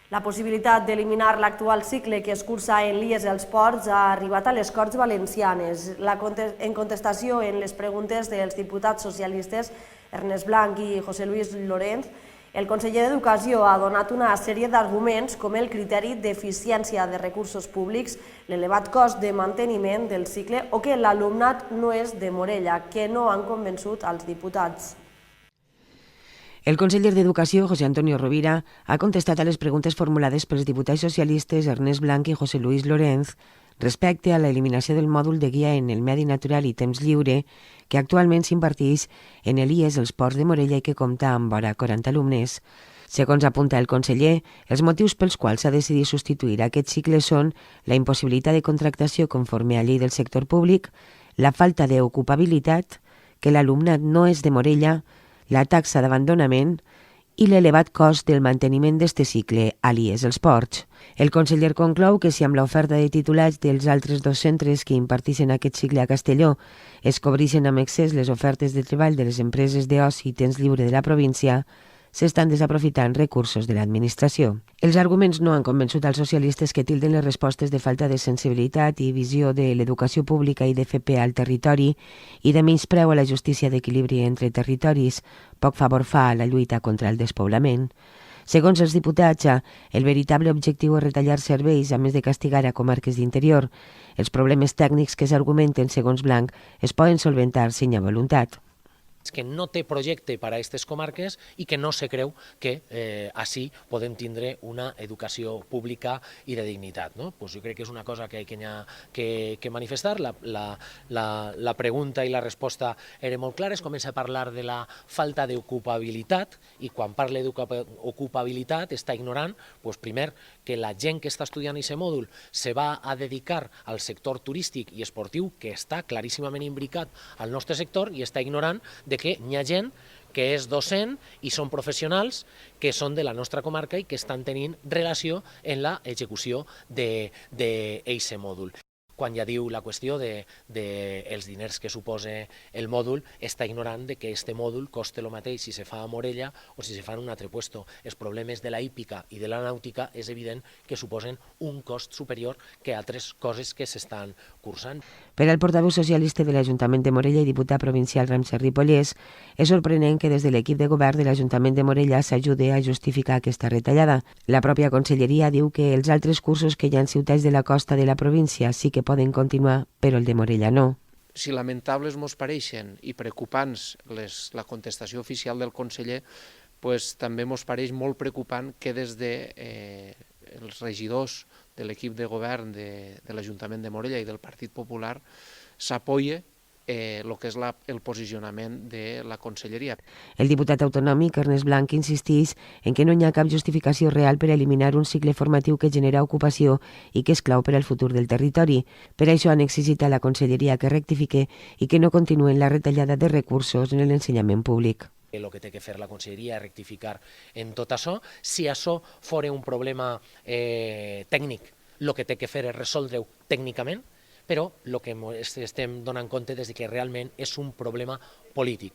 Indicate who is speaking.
Speaker 1: La possibilitat d'eliminar l'actual cicle que es cursa en l'IES als ports ha arribat a les Corts Valencianes. En contestació en les preguntes dels diputats socialistes Ernest Blanch i José Luis Lorenz, el conseller d'Educació ha donat una sèrie d'arguments com el criteri d'eficiència de recursos públics, l'elevat cost de manteniment del cicle o que l'alumnat no és de Morella, que no han convençut als diputats.
Speaker 2: El conseller d'Educació, José Antonio Rovira, ha contestat a les preguntes formulades pels diputats socialistes Ernest Blanch i José Luis Lorenz respecte a l'eliminació del mòdul de guia en el medi natural i temps lliure que actualment s'imparteix en el IES als Ports de Morella i que compta amb vora 40 alumnes. Segons apunta el conseller, els motius pels quals s'ha decidit substituir aquest cicle són la impossibilitat de contractació conforme a llei del sector públic, la falta d'ocupabilitat, que l'alumnat no és de Morella, la taxa d'abandonament i l'elevat cost del manteniment d'este cicle a l'IES als Ports. El conseller conclou que si amb l'oferta de titulats dels altres dos centres que imparteixen aquest cicle a Castelló es cobreixen amb excés les ofertes de treball de les empreses d'oci i temps lliure de la província, s'estan desaprofitant recursos de l'administració. Els arguments no han convençut als socialistes que tilden les respostes de falta de sensibilitat i visió de l'educació pública i d'FP al territori i de menyspreu a la justícia d'equilibri entre territoris, poc favor fa a la lluita contra el despoblament. Segons els diputats, el veritable objectiu és retallar serveis a més de castigar a comarques d'interior. Els problemes tècnics que s'argumenten, segons Blanch, es poden solventar si hi ha voluntat.
Speaker 3: Que no té projecte per a aquestes comarques i que no se creu que així podem tindre una educació pública i de dignitat. No? Pues jo crec que és una cosa que hi ha que manifestar. La pregunta i la resposta eren molt clares. Comença a parlar de la falta d'ocupabilitat i quan parla d'ocupabilitat està ignorant, pues, primer, que la gent que està estudiant aquest mòdul se va a dedicar al sector turístic i esportiu que està claríssimament imbricat al nostre sector i està ignorant de que hi ha gent que és docent i són professionals que són de la nostra comarca i que estan tenint relació en l'execució d'aquest mòdul. Quan ja diu la qüestió dels diners que suposa el mòdul, està ignorant que aquest mòdul costa el mateix si se fa a Morella o si se fa en un altre lloc. Els problemes de la hípica i de la nàutica és evident que suposen un cost superior que altres coses que s'estan cursant.
Speaker 2: Per al portaveu socialista de l'Ajuntament de Morella i diputat provincial Ramsey Ripollès, és sorprenent que des de l'equip de govern de l'Ajuntament de Morella s'ajude a justificar aquesta retallada. La pròpia conselleria diu que els altres cursos que hi ha en ciutats de la costa de la província sí que poden continuar, però el de Morella no.
Speaker 4: Si lamentables mos pareixen i preocupants la contestació oficial del conseller, pues, també mos pareix molt preocupant que des els regidors de l'equip de govern de l'Ajuntament de Morella i del Partit Popular s'apoye el que és el posicionament de la conselleria.
Speaker 2: El diputat autonòmic Ernest Blanch insisteix en que no hi ha cap justificació real per eliminar un cicle formatiu que genera ocupació i que és clau per al futur del territori. Per això han exigit a la conselleria que rectifique i que no continuï la retallada de recursos en l'ensenyament públic.
Speaker 3: El que té que fer la conselleria és rectificar en tot això. Si això fora un problema tècnic, el que té que fer és resoldre-ho tècnicament, però el que estem donant compte és que realment és un problema polític.